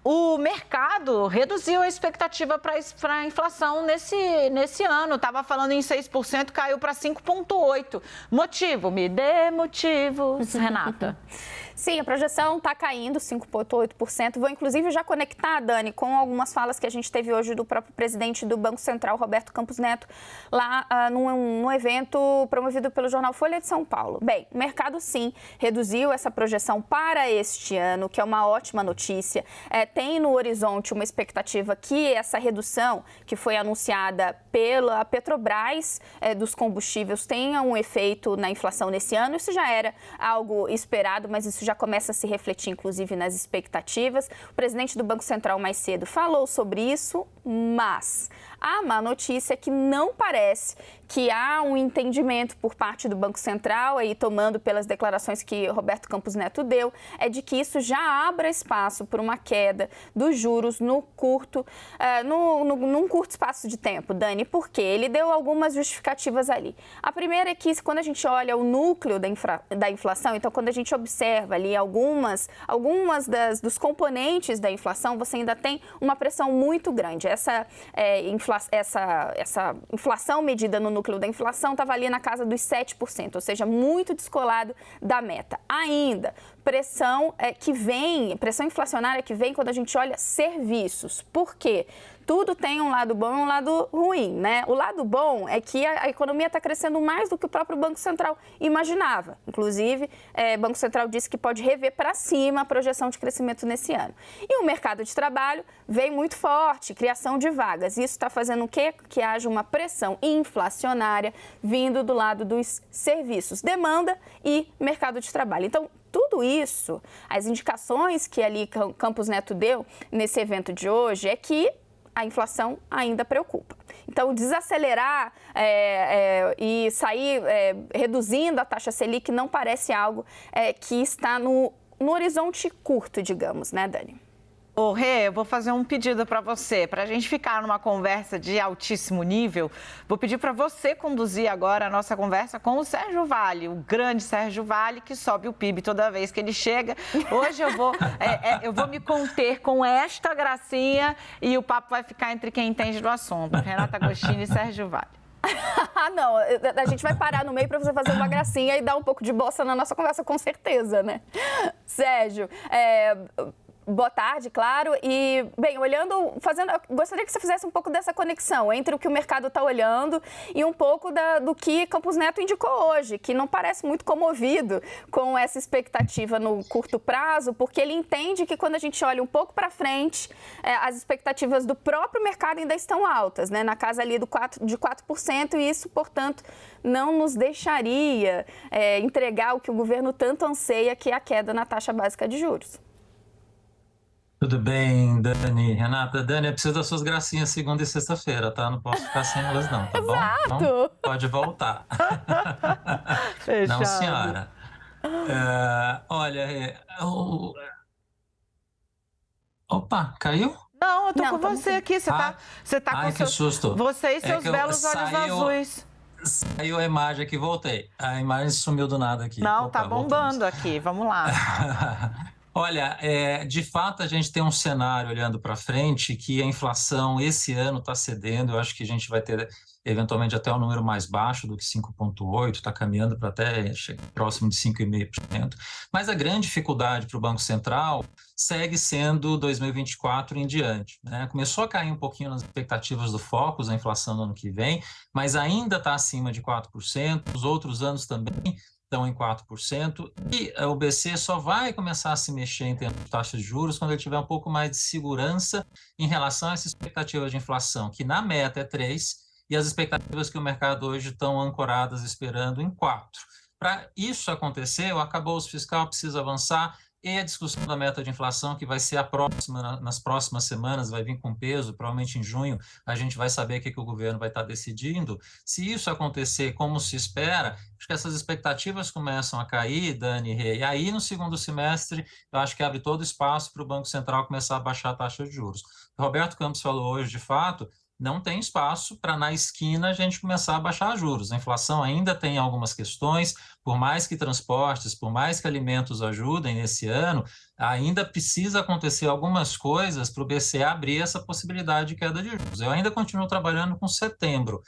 o mercado reduziu a expectativa para a inflação nesse ano. Estava falando em 6%, caiu para 5,8%. Motivo? Me dê motivos, Renata. Sim, a projeção está caindo 5,8%. Vou, inclusive, já conectar, Dani, com algumas falas que a gente teve hoje do próprio presidente do Banco Central, Roberto Campos Neto, lá num evento promovido pelo jornal Folha de São Paulo. Bem, o mercado, sim, reduziu essa projeção para este ano, que é uma ótima notícia. Tem no horizonte uma expectativa que essa redução, que foi anunciada pela Petrobras dos combustíveis, tenha um efeito na inflação nesse ano. Isso já era algo esperado, mas isso já começa a se refletir, inclusive, nas expectativas. O presidente do Banco Central, mais cedo, falou sobre isso, mas a má notícia é que não parece que há um entendimento por parte do Banco Central, aí tomando pelas declarações que Roberto Campos Neto deu, é de que isso já abra espaço para uma queda dos juros num curto espaço de tempo, Dani, porque ele deu algumas justificativas ali. A primeira é que quando a gente olha o núcleo da inflação, então quando a gente observa ali algumas dos componentes da inflação, você ainda tem uma pressão muito grande. Essa inflação medida no núcleo da inflação estava ali na casa dos 7%, ou seja, muito descolado da meta. Ainda, pressão inflacionária que vem quando a gente olha serviços. Por quê? Tudo tem um lado bom e um lado ruim, né? O lado bom é que a economia está crescendo mais do que o próprio Banco Central imaginava. Inclusive, o Banco Central disse que pode rever para cima a projeção de crescimento nesse ano. E o mercado de trabalho vem muito forte, criação de vagas. Isso está fazendo o quê? Que haja uma pressão inflacionária vindo do lado dos serviços, demanda e mercado de trabalho. Então, tudo isso, as indicações que ali Campos Neto deu nesse evento de hoje é que a inflação ainda preocupa. Então, desacelerar e sair reduzindo a taxa Selic não parece algo que está no horizonte curto, digamos, né, Dani? Ô, Rê, eu vou fazer um pedido para você. Para a gente ficar numa conversa de altíssimo nível, vou pedir para você conduzir agora a nossa conversa com o Sérgio Vale, o grande Sérgio Vale, que sobe o PIB toda vez que ele chega. Hoje eu vou me conter com esta gracinha e o papo vai ficar entre quem entende do assunto, Renata Agostini e Sérgio Vale. Não, a gente vai parar no meio para você fazer uma gracinha e dar um pouco de bossa na nossa conversa, com certeza, né? Sérgio, boa tarde, claro. E, bem, gostaria que você fizesse um pouco dessa conexão entre o que o mercado está olhando e um pouco do que Campos Neto indicou hoje, que não parece muito comovido com essa expectativa no curto prazo, porque ele entende que quando a gente olha um pouco para frente, as expectativas do próprio mercado ainda estão altas, né, na casa ali de 4%, e isso, portanto, não nos deixaria entregar o que o governo tanto anseia, que é a queda na taxa básica de juros. Tudo bem, Dani, Renata. Dani, eu preciso das suas gracinhas segunda e sexta-feira, tá? Não posso ficar sem elas não, tá bom? Exato. Então, pode voltar. Fechado. Não, senhora. Olha, opa, caiu? Não, eu tô com você aqui. Você tá com que susto. Você e seus belos olhos azuis. Saiu a imagem aqui, voltei. A imagem sumiu do nada aqui. Não, Opa, tá bombando voltamos. aqui. Vamos lá. Olha, de fato a gente tem um cenário olhando para frente que a inflação esse ano está cedendo. Eu acho que a gente vai ter eventualmente até um número mais baixo do que 5,8%, está caminhando para até próximo de 5,5%. Mas a grande dificuldade para o Banco Central segue sendo 2024 em diante, né? Começou a cair um pouquinho nas expectativas do Focus, a inflação no ano que vem, mas ainda está acima de 4%, os outros anos também estão em 4%, e o BC só vai começar a se mexer em termos de taxa de juros quando ele tiver um pouco mais de segurança em relação a essa expectativa de inflação, que na meta é 3%, e as expectativas que o mercado hoje estão ancoradas esperando em 4%. Para isso acontecer, o arcabouço fiscal precisa avançar, e a discussão da meta de inflação, que vai ser a próxima, nas próximas semanas, vai vir com peso, provavelmente em junho, a gente vai saber o que o governo vai estar decidindo. Se isso acontecer como se espera, acho que essas expectativas começam a cair, Dani, e aí no segundo semestre, eu acho que abre todo espaço para o Banco Central começar a baixar a taxa de juros. O Roberto Campos falou hoje, de fato, não tem espaço para, na esquina, a gente começar a baixar juros. A inflação ainda tem algumas questões, por mais que transportes, por mais que alimentos ajudem nesse ano, ainda precisa acontecer algumas coisas para o BCE abrir essa possibilidade de queda de juros. Eu ainda continuo trabalhando com setembro.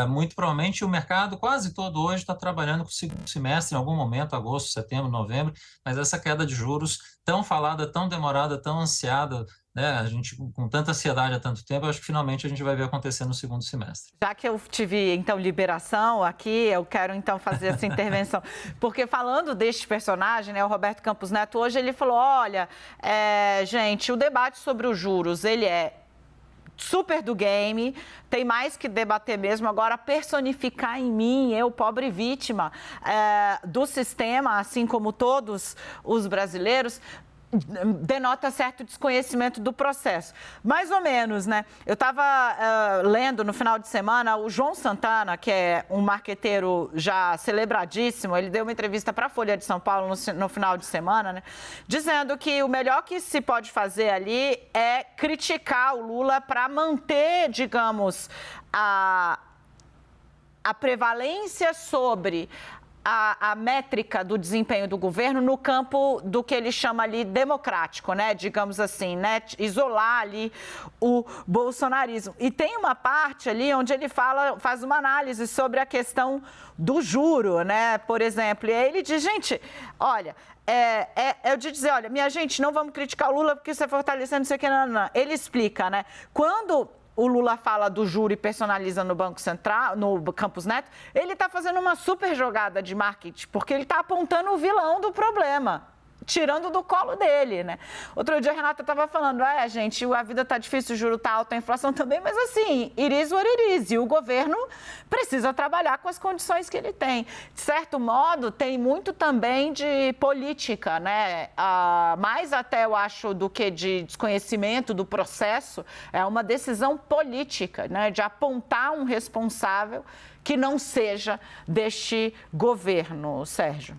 Muito provavelmente o mercado quase todo hoje está trabalhando com o segundo semestre, em algum momento, agosto, setembro, novembro, mas essa queda de juros tão falada, tão demorada, tão ansiada, né, a gente com tanta ansiedade há tanto tempo, eu acho que finalmente a gente vai ver acontecer no segundo semestre. Já que eu tive, então, liberação aqui, eu quero, então, fazer essa intervenção. Porque falando deste personagem, né, o Roberto Campos Neto, hoje ele falou, olha, gente, o debate sobre os juros, ele é super do game, tem mais que debater mesmo. Agora, personificar em mim, eu, pobre vítima do sistema, assim como todos os brasileiros, denota certo desconhecimento do processo. Mais ou menos, né? Eu estava lendo no final de semana o João Santana, que é um marqueteiro já celebradíssimo, ele deu uma entrevista para a Folha de São Paulo no final de semana, né? Dizendo que o melhor que se pode fazer ali é criticar o Lula para manter, digamos, a prevalência sobre a métrica do desempenho do governo no campo do que ele chama ali democrático, né? Digamos assim, né? Isolar ali o bolsonarismo. E tem uma parte ali onde ele faz uma análise sobre a questão do juro, né? Por exemplo, e aí ele diz, gente, olha, é de dizer, olha, minha gente, não vamos criticar o Lula porque isso é fortalecendo, não sei o que, não. Ele explica, né? Quando o Lula fala do juro e personaliza no Banco Central, no Campos Neto, ele está fazendo uma super jogada de marketing, porque ele está apontando o vilão do problema, tirando do colo dele, né? Outro dia a Renata estava falando, gente, a vida está difícil, o juro está alto, a inflação também, mas assim, it is what it is, e o governo precisa trabalhar com as condições que ele tem. De certo modo, tem muito também de política, né? Mais até, eu acho, do que de desconhecimento do processo, é uma decisão política, né? De apontar um responsável que não seja deste governo, Sérgio.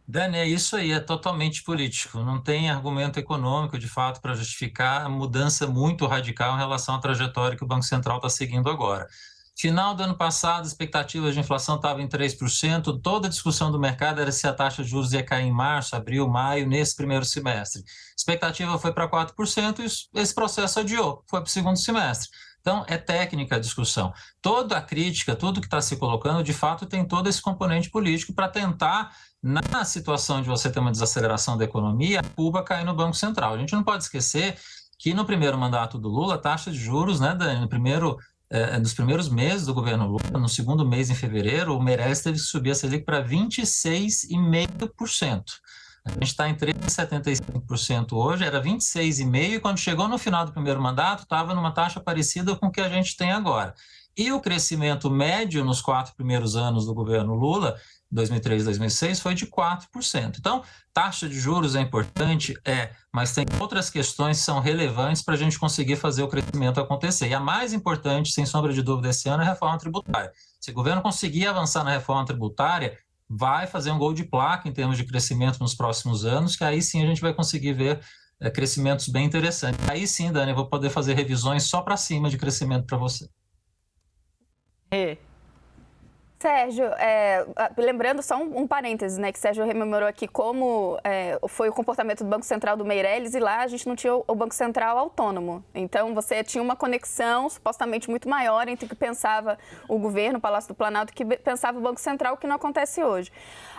Dani, é isso aí, é totalmente político. Não tem argumento econômico, de fato, para justificar a mudança muito radical em relação à trajetória que o Banco Central está seguindo agora. Final do ano passado, as expectativas de inflação estavam em 3%, toda a discussão do mercado era se a taxa de juros ia cair em março, abril, maio, nesse primeiro semestre. A expectativa foi para 4% e esse processo adiou, foi para o segundo semestre. Então, é técnica a discussão. Toda a crítica, tudo que está se colocando, de fato, tem todo esse componente político para tentar, na situação de você ter uma desaceleração da economia, a culpa cair no Banco Central. A gente não pode esquecer que no primeiro mandato do Lula, a taxa de juros, né, Dani, nos primeiros meses do governo Lula, no segundo mês, em fevereiro, o Meirelles teve que subir a Selic para 26,5%. A gente está em 13,75% hoje, era 26,5%, e quando chegou no final do primeiro mandato, estava numa taxa parecida com o que a gente tem agora. E o crescimento médio nos 4 primeiros anos do governo Lula, 2003 e 2006, foi de 4%. Então, taxa de juros é importante? Mas tem outras questões que são relevantes para a gente conseguir fazer o crescimento acontecer. E a mais importante, sem sombra de dúvida, esse ano é a reforma tributária. Se o governo conseguir avançar na reforma tributária, vai fazer um gol de placa em termos de crescimento nos próximos anos, que aí sim a gente vai conseguir ver crescimentos bem interessantes. Aí sim, Dani, eu vou poder fazer revisões só para cima de crescimento para você. Sérgio, lembrando só um parêntese, né, que o Sérgio rememorou aqui como foi o comportamento do Banco Central do Meirelles, e lá a gente não tinha o Banco Central autônomo. Então, você tinha uma conexão supostamente muito maior entre o que pensava o governo, o Palácio do Planalto, e o que pensava o Banco Central, o que não acontece hoje.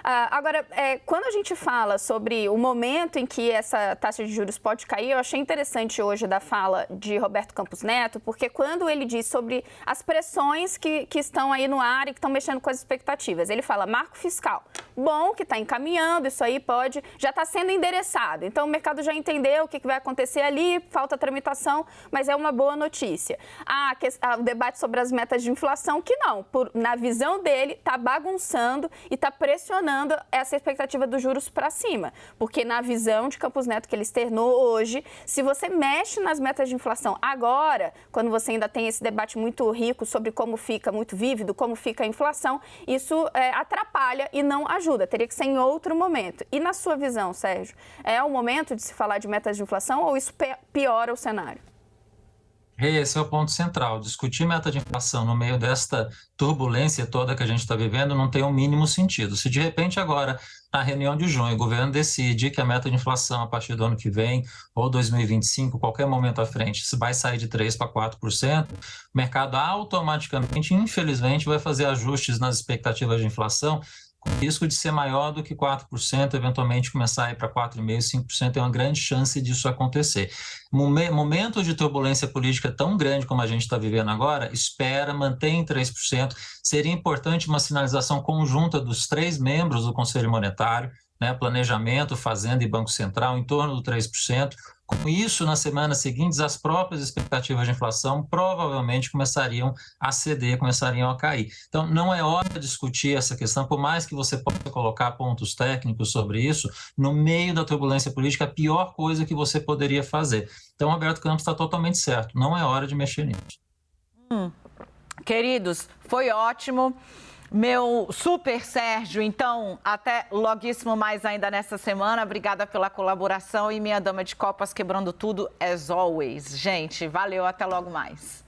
Agora, quando a gente fala sobre o momento em que essa taxa de juros pode cair, eu achei interessante hoje da fala de Roberto Campos Neto, porque quando ele diz sobre as pressões que estão aí no ar e que estão mexendo com as expectativas, ele fala marco fiscal, bom, que está encaminhando, isso aí já está sendo endereçado, então o mercado já entendeu o que vai acontecer ali, falta tramitação, mas é uma boa notícia. O debate sobre as metas de inflação, que não, na visão dele, está bagunçando e está pressionando essa expectativa dos juros para cima, porque na visão de Campos Neto que ele externou hoje, se você mexe nas metas de inflação agora, quando você ainda tem esse debate muito rico sobre como fica, muito vívido, como fica a inflação, isso atrapalha e não ajuda, teria que ser em outro momento. E na sua visão, Sérgio, é o momento de se falar de metas de inflação ou isso piora o cenário? Esse é o ponto central. Discutir meta de inflação no meio desta turbulência toda que a gente está vivendo não tem o mínimo sentido. Se de repente agora, na reunião de junho, o governo decide que a meta de inflação a partir do ano que vem, ou 2025, qualquer momento à frente, se vai sair de 3% para 4%, o mercado automaticamente, infelizmente, vai fazer ajustes nas expectativas de inflação, com risco de ser maior do que 4%, eventualmente começar a ir para 4,5%, 5%, tem uma grande chance disso acontecer. Momentos de turbulência política tão grande como a gente está vivendo agora, espera, mantém 3%. Seria importante uma sinalização conjunta dos 3 membros do Conselho Monetário, né, Planejamento, Fazenda e Banco Central, em torno do 3%. Com isso, nas semanas seguintes, as próprias expectativas de inflação provavelmente começariam a ceder, começariam a cair. Então, não é hora de discutir essa questão, por mais que você possa colocar pontos técnicos sobre isso, no meio da turbulência política, a pior coisa que você poderia fazer. Então, o Alberto Campos está totalmente certo, não é hora de mexer nisso. Queridos, foi ótimo. Meu super Sérgio, então, até loguíssimo mais ainda nessa semana. Obrigada pela colaboração e minha dama de copas quebrando tudo, as always. Gente, valeu, até logo mais.